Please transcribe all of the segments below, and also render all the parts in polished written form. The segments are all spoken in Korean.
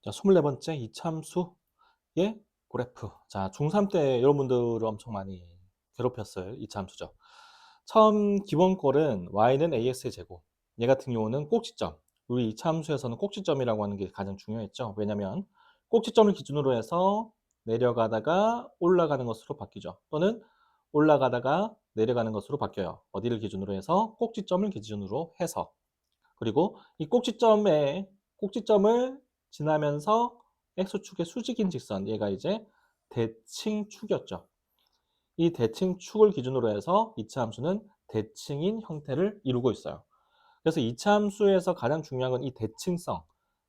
자, 24번째 이참수의 그래프. 자, 중3 때 여러분들을 엄청 많이 괴롭혔어요. 이참수죠. 처음 기본꼴은 y는 ax의 제곱. 얘 같은 경우는 꼭지점. 우리 이참수에서는 꼭지점이라고 하는 게 가장 중요했죠. 왜냐면 꼭지점을 기준으로 해서 내려가다가 올라가는 것으로 바뀌죠. 또는 올라가다가 내려가는 것으로 바뀌어요. 어디를 기준으로 해서? 꼭지점을 기준으로 해서. 그리고 이 꼭지점을 지나면서 x축의 수직인 직선, 얘가 이제 대칭축이었죠. 이 대칭축을 기준으로 해서 이차 함수는 대칭인 형태를 이루고 있어요. 그래서 이차 함수에서 가장 중요한 건 이 대칭성,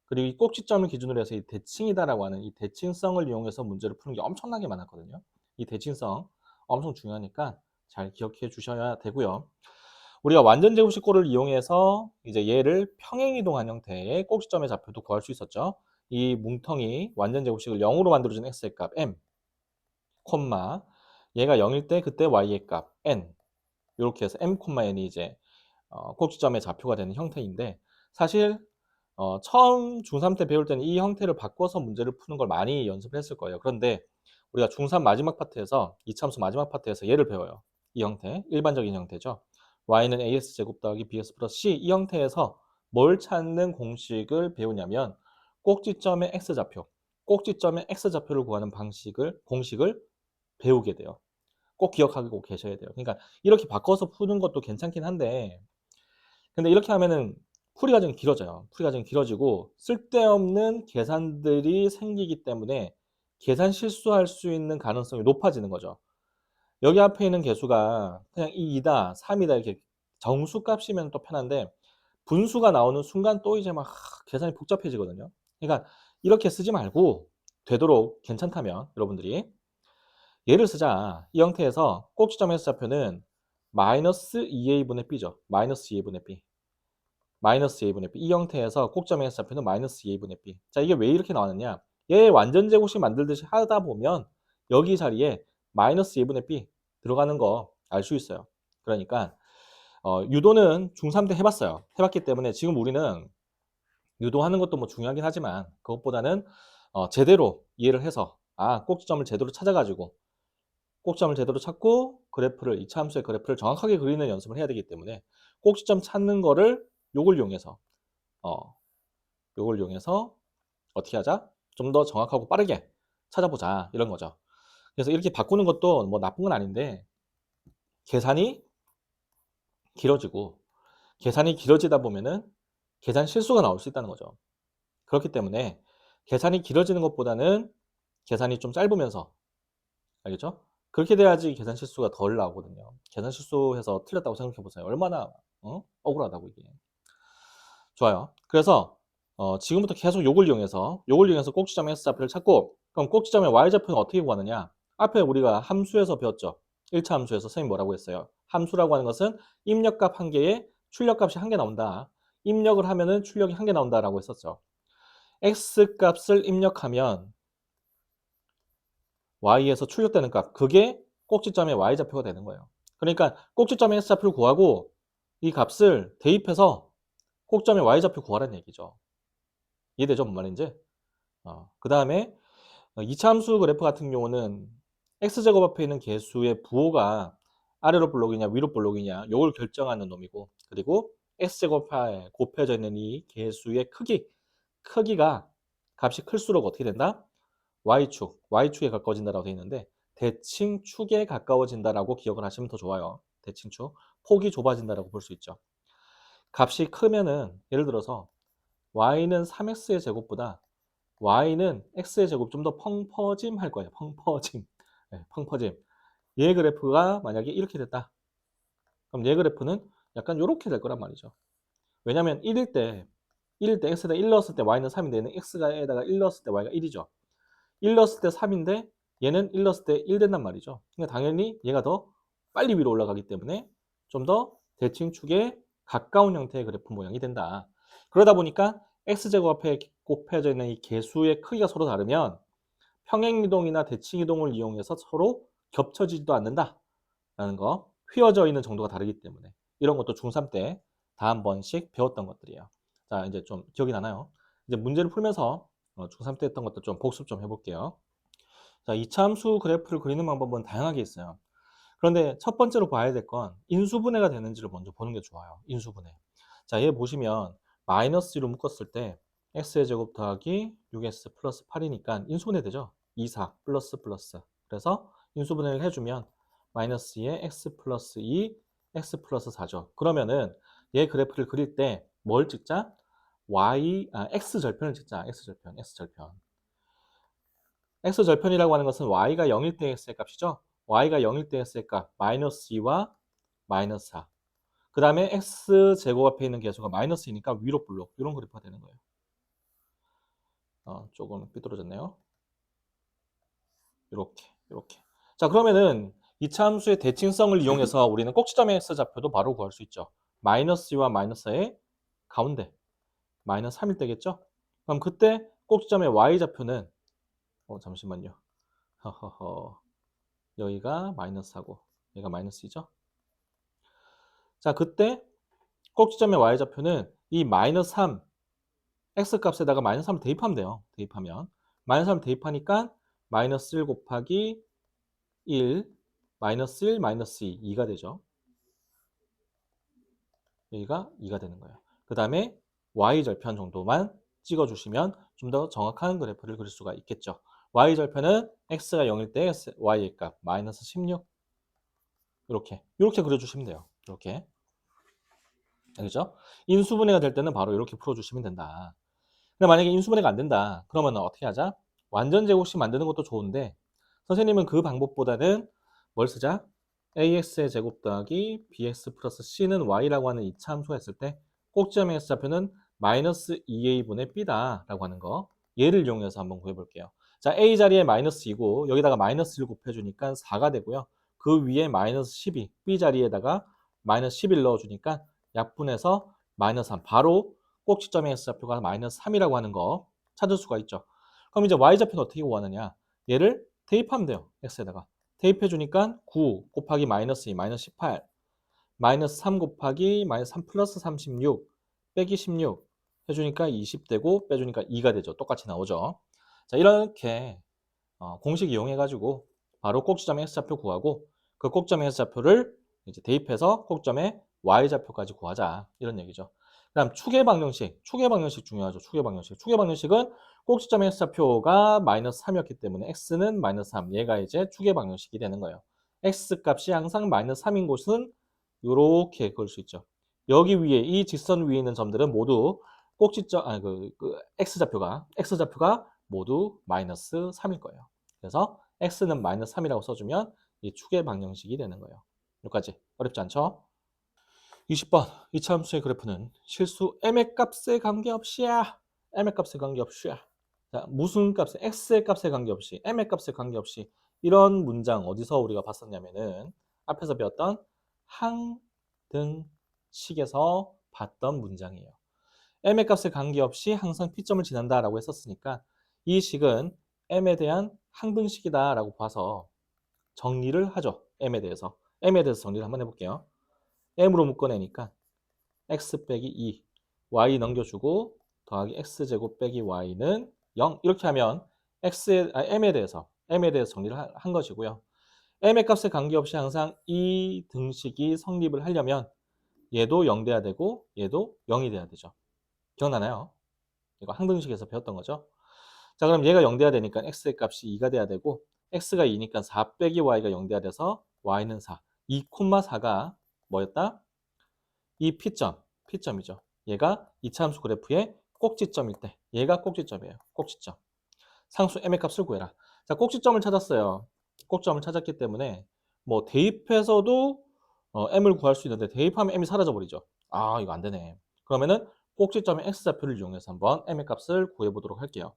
그리고 이 꼭지점을 기준으로 해서 이 대칭이다라고 하는 이 대칭성을 이용해서 문제를 푸는 게 엄청나게 많았거든요. 이 대칭성 엄청 중요하니까 잘 기억해 주셔야 되고요. 우리가 완전 제곱식꼴을 이용해서 이제 얘를 평행이동한 형태의 꼭지점의 좌표도 구할 수 있었죠. 이 뭉텅이 완전 제곱식을 0으로 만들어준 x의 값 m, 콤마 얘가 0일 때 그때 y의 값 n, 이렇게 해서 m, n이 이제 꼭지점의 좌표가 되는 형태인데, 사실 처음 중3 때 배울 때는 이 형태를 바꿔서 문제를 푸는 걸 많이 연습을 했을 거예요. 그런데 우리가 중3 마지막 파트에서 이참수 마지막 파트에서 얘를 배워요. 이 형태, 일반적인 형태죠. y는 ax제곱 더하기 bx 플러스 c, 이 형태에서 뭘 찾는 공식을 배우냐면 꼭지점의 x좌표, 꼭지점의 x좌표를 구하는 공식을 배우게 돼요. 꼭 기억하고 계셔야 돼요. 그러니까 이렇게 바꿔서 푸는 것도 괜찮긴 한데, 근데 이렇게 하면은 풀이 과정이 길어져요. 풀이 과정이 길어지고 쓸데없는 계산들이 생기기 때문에 계산 실수할 수 있는 가능성이 높아지는 거죠. 여기 앞에 있는 개수가 그냥 2다, 3이다 이렇게 정수값이면 또 편한데, 분수가 나오는 순간 또 이제 막 계산이 복잡해지거든요. 그러니까 이렇게 쓰지 말고 되도록 괜찮다면 여러분들이 예를 쓰자. 이 형태에서 꼭지점 S좌표는 마이너스 2a분의 b죠. 마이너스 2a분의 b. 마이너스 2a분의 b. 이 형태에서 꼭지점 S좌표는 마이너스 2a분의 b. 자, 이게 왜 이렇게 나왔느냐? 얘 완전 제곱식 만들듯이 하다 보면 여기 자리에 마이너스 2분의 b 들어가는 거 알 수 있어요. 그러니까 유도는 중3 때 해봤어요. 해봤기 때문에 지금 우리는 유도하는 것도 뭐 중요하긴 하지만 그것보다는 제대로 이해를 해서 꼭지점을 제대로 찾아가지고 꼭지점을 제대로 찾고 그래프를 이차 함수의 그래프를 정확하게 그리는 연습을 해야 되기 때문에 꼭지점 찾는 거를 요걸 이용해서 어, 요걸 이용해서 어떻게 하자? 좀 더 정확하고 빠르게 찾아보자 이런 거죠. 그래서 이렇게 바꾸는 것도 뭐 나쁜 건 아닌데, 계산이 길어지고 계산이 길어지다 보면은 계산 실수가 나올 수 있다는 거죠. 그렇기 때문에 계산이 길어지는 것보다는 계산이 좀 짧으면서, 알겠죠? 그렇게 돼야지 계산 실수가 덜 나오거든요. 계산 실수해서 틀렸다고 생각해 보세요. 얼마나 억울하다고 이게. 좋아요. 그래서 지금부터 계속 요걸 이용해서 꼭지점 S좌표를 찾고, 그럼 꼭지점의 Y좌표는 어떻게 구하느냐? 앞에 우리가 함수에서 배웠죠. 1차 함수에서 선생님 뭐라고 했어요? 함수라고 하는 것은 입력값 한 개에 출력값이 한 개 나온다. 입력을 하면은 출력이 한 개 나온다라고 했었죠. X 값을 입력하면 Y에서 출력되는 값, 그게 꼭지점의 Y좌표가 되는 거예요. 그러니까 꼭지점의 S좌표를 구하고 이 값을 대입해서 꼭점의 Y좌표 구하라는 얘기죠. 이해되죠? 뭔 말인지? 그 다음에 2차 함수 그래프 같은 경우는 x제곱 앞에 있는 개수의 부호가 아래로 볼록이냐 위로 볼록이냐 요걸 결정하는 놈이고, 그리고 x제곱에 곱해져 있는 이 개수의 크기가 값이 클수록 어떻게 된다? y축에 가까워진다라고 되어 있는데 대칭축에 가까워진다라고 기억을 하시면 더 좋아요. 대칭축. 폭이 좁아진다라고 볼 수 있죠. 값이 크면은 예를 들어서 y는 3x의 제곱보다 y는 x의 제곱 좀 더 펑퍼짐 할 거예요. 펑퍼짐. 네, 펑퍼짐. 얘 그래프가 만약에 이렇게 됐다. 그럼 얘 그래프는 약간 이렇게 될 거란 말이죠. 왜냐면 1일 때 x에다 1 넣었을 때 y는 3인데 얘는 x에다가 1 넣었을 때 y가 1이죠. 1 넣었을 때 3인데 얘는 1 넣었을 때 1 된단 말이죠. 그러니까 당연히 얘가 더 빨리 위로 올라가기 때문에 좀 더 대칭축에 가까운 형태의 그래프 모양이 된다. 그러다 보니까 x제곱 앞에 곱해져 있는 이 개수의 크기가 서로 다르면 평행이동이나 대칭이동을 이용해서 서로 겹쳐지지도 않는다라는 거, 휘어져 있는 정도가 다르기 때문에 이런 것도 중3 때 다 한 번씩 배웠던 것들이에요. 자, 이제 좀 기억이 나나요? 이제 문제를 풀면서 중3 때 했던 것도 좀 복습 좀 해볼게요. 자, 이차함수 그래프를 그리는 방법은 다양하게 있어요. 그런데 첫 번째로 봐야 될 건 인수분해가 되는지를 먼저 보는 게 좋아요. 인수분해. 자, 얘 보시면 마이너스 2로 묶었을 때 x의 제곱 더하기 6s 플러스 8이니까 인수분해 되죠. 2, 4 플러스 플러스. 그래서 인수분해를 해주면 마이너스 2에 x 플러스 2, x 플러스 4죠. 그러면은 얘 그래프를 그릴 때 뭘 찍자? x 절편을 찍자. x 절편. x 절편이라고 하는 것은 y가 0일 때 x의 값이죠. y가 0일 때 x의 값 마이너스 2와 마이너스 4. 그 다음에 x 제곱 앞에 있는 계수가 마이너스이니까 위로 블록 이런 그래프가 되는 거예요. 조금 삐뚤어졌네요. 이렇게. 자, 그러면은 이차 함수의 대칭성을 이용해서 우리는 꼭지점의 x 좌표도 바로 구할 수 있죠. 마이너스 2와 마이너스 4의 가운데 마이너스 3일 때겠죠? 그럼 그때 꼭지점의 y 좌표는 잠시만요. 허허허. 여기가 마이너스하고 얘가 마이너스 2죠? 자, 그때 꼭지점의 y좌표는 이 마이너스 3 x값에다가 마이너스 3을 대입하면 돼요. 대입하면 마이너스 3을 대입하니까 마이너스 1 곱하기 1 마이너스 1 마이너스 2 2가 되죠. 여기가 2가 되는 거예요. 그 다음에 y절편 정도만 찍어주시면 좀 더 정확한 그래프를 그릴 수가 있겠죠. y절편은 x가 0일 때 y의 값 마이너스 16 이렇게 그려주시면 돼요. 이렇게. 알겠죠? 인수분해가 될 때는 바로 이렇게 풀어주시면 된다. 근데 만약에 인수분해가 안 된다. 그러면 어떻게 하자? 완전 제곱식 만드는 것도 좋은데 선생님은 그 방법보다는 뭘 쓰자? ax의 제곱 더하기 bx 플러스 c는 y라고 하는 이차 함수가 있을 때 꼭지점의 x좌표는 마이너스 2a분의 b다 라고 하는 거 얘를 이용해서 한번 구해볼게요. 자, a 자리에 마이너스 2고 여기다가 마이너스 1 곱해주니까 4가 되고요. 그 위에 마이너스 12 b 자리에다가 마이너스 11 넣어주니까 약분해서 마이너스 3 바로 꼭지점의 x좌표가 마이너스 3이라고 하는 거 찾을 수가 있죠. 그럼 이제 y좌표는 어떻게 구하느냐? 얘를 대입하면 돼요. x에다가. 대입해 주니까 9 곱하기 마이너스 2 마이너스 18 마이너스 3 곱하기 마이너스 3 플러스 36 빼기 16 해주니까 20 되고 빼주니까 2가 되죠. 똑같이 나오죠. 자, 이렇게 공식 이용해 가지고 바로 꼭지점의 x좌표 구하고 그 꼭지점의 x좌표를 이제 대입해서 꼭지점의 y좌표까지 구하자 이런 얘기죠. 그다음 축의 방정식 중요하죠. 축의 방정식은 꼭지점의 x좌표가 마이너스 3이었기 때문에 x는 마이너스 3 얘가 이제 축의 방정식이 되는 거예요. x 값이 항상 마이너스 3인 곳은 이렇게 그을 수 있죠. 여기 위에 이 직선 위에 있는 점들은 모두 꼭지점 x좌표가 모두 마이너스 3일 거예요. 그래서 x는 마이너스 3이라고 써주면 이 축의 방정식이 되는 거예요. 여기까지 어렵지 않죠? 20번 이차 함수의 그래프는 실수 m의 값에 관계없이야. m의 값에 관계없이야. 자, 무슨 값에 x의 값에 관계없이 m의 값에 관계없이 이런 문장 어디서 우리가 봤었냐면은 앞에서 배웠던 항등식에서 봤던 문장이에요. m의 값에 관계없이 항상 p점을 지난다라고 했었으니까 이 식은 m에 대한 항등식이다라고 봐서 정리를 하죠. m에 대해서 정리를 한번 해볼게요. m으로 묶어내니까 x 빼기 2 y 넘겨주고 더하기 x제곱 빼기 y는 0 이렇게 하면 m에 대해서 정리를 한 것이고요. m의 값에 관계없이 항상 이 등식이 성립을 하려면 얘도 0 돼야 되고 얘도 0이 돼야 되죠. 기억나나요? 이거 항등식에서 배웠던 거죠. 자, 그럼 얘가 0 돼야 되니까 x의 값이 2가 돼야 되고 x가 2니까 4 빼기 y가 0 돼야 돼서 y는 4. 2,4가 뭐였다? 이 P점이죠. 얘가 이차 함수 그래프의 꼭지점일 때 얘가 꼭지점이에요. 꼭지점. 상수 m의 값을 구해라. 자, 꼭지점을 찾았어요. 꼭지점을 찾았기 때문에 뭐 대입해서도 m을 구할 수 있는데 대입하면 m이 사라져 버리죠. 아, 이거 안 되네. 그러면은 꼭지점의 x좌표를 이용해서 한번 m의 값을 구해 보도록 할게요.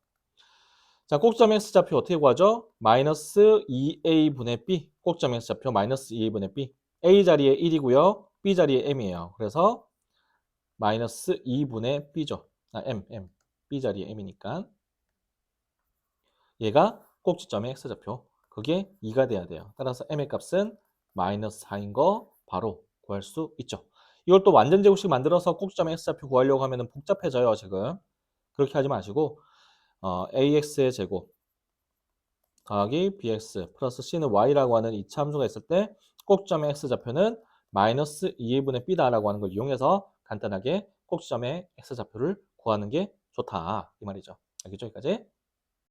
자, 꼭지점 x좌표 어떻게 구하죠? 마이너스 2a분의 b. 꼭지점 x좌표 마이너스 2a분의 b. a 자리에 1이고요. b 자리에 m이에요. 그래서 마이너스 2분의 b죠. m. b 자리에 m이니까. 얘가 꼭지점의 x좌표. 그게 2가 돼야 돼요. 따라서 m의 값은 마이너스 4인 거 바로 구할 수 있죠. 이걸 또 완전 제곱식 만들어서 꼭지점의 x좌표 구하려고 하면 복잡해져요, 지금. 그렇게 하지 마시고 ax의 제곱 더하기 bx 플러스 c는 y라고 하는 이차 함수가 있을 때 꼭지점의 x좌표는 마이너스 2분의 b다라고 하는 걸 이용해서 간단하게 꼭지점의 x좌표를 구하는 게 좋다 이 말이죠. 알겠죠? 여기까지?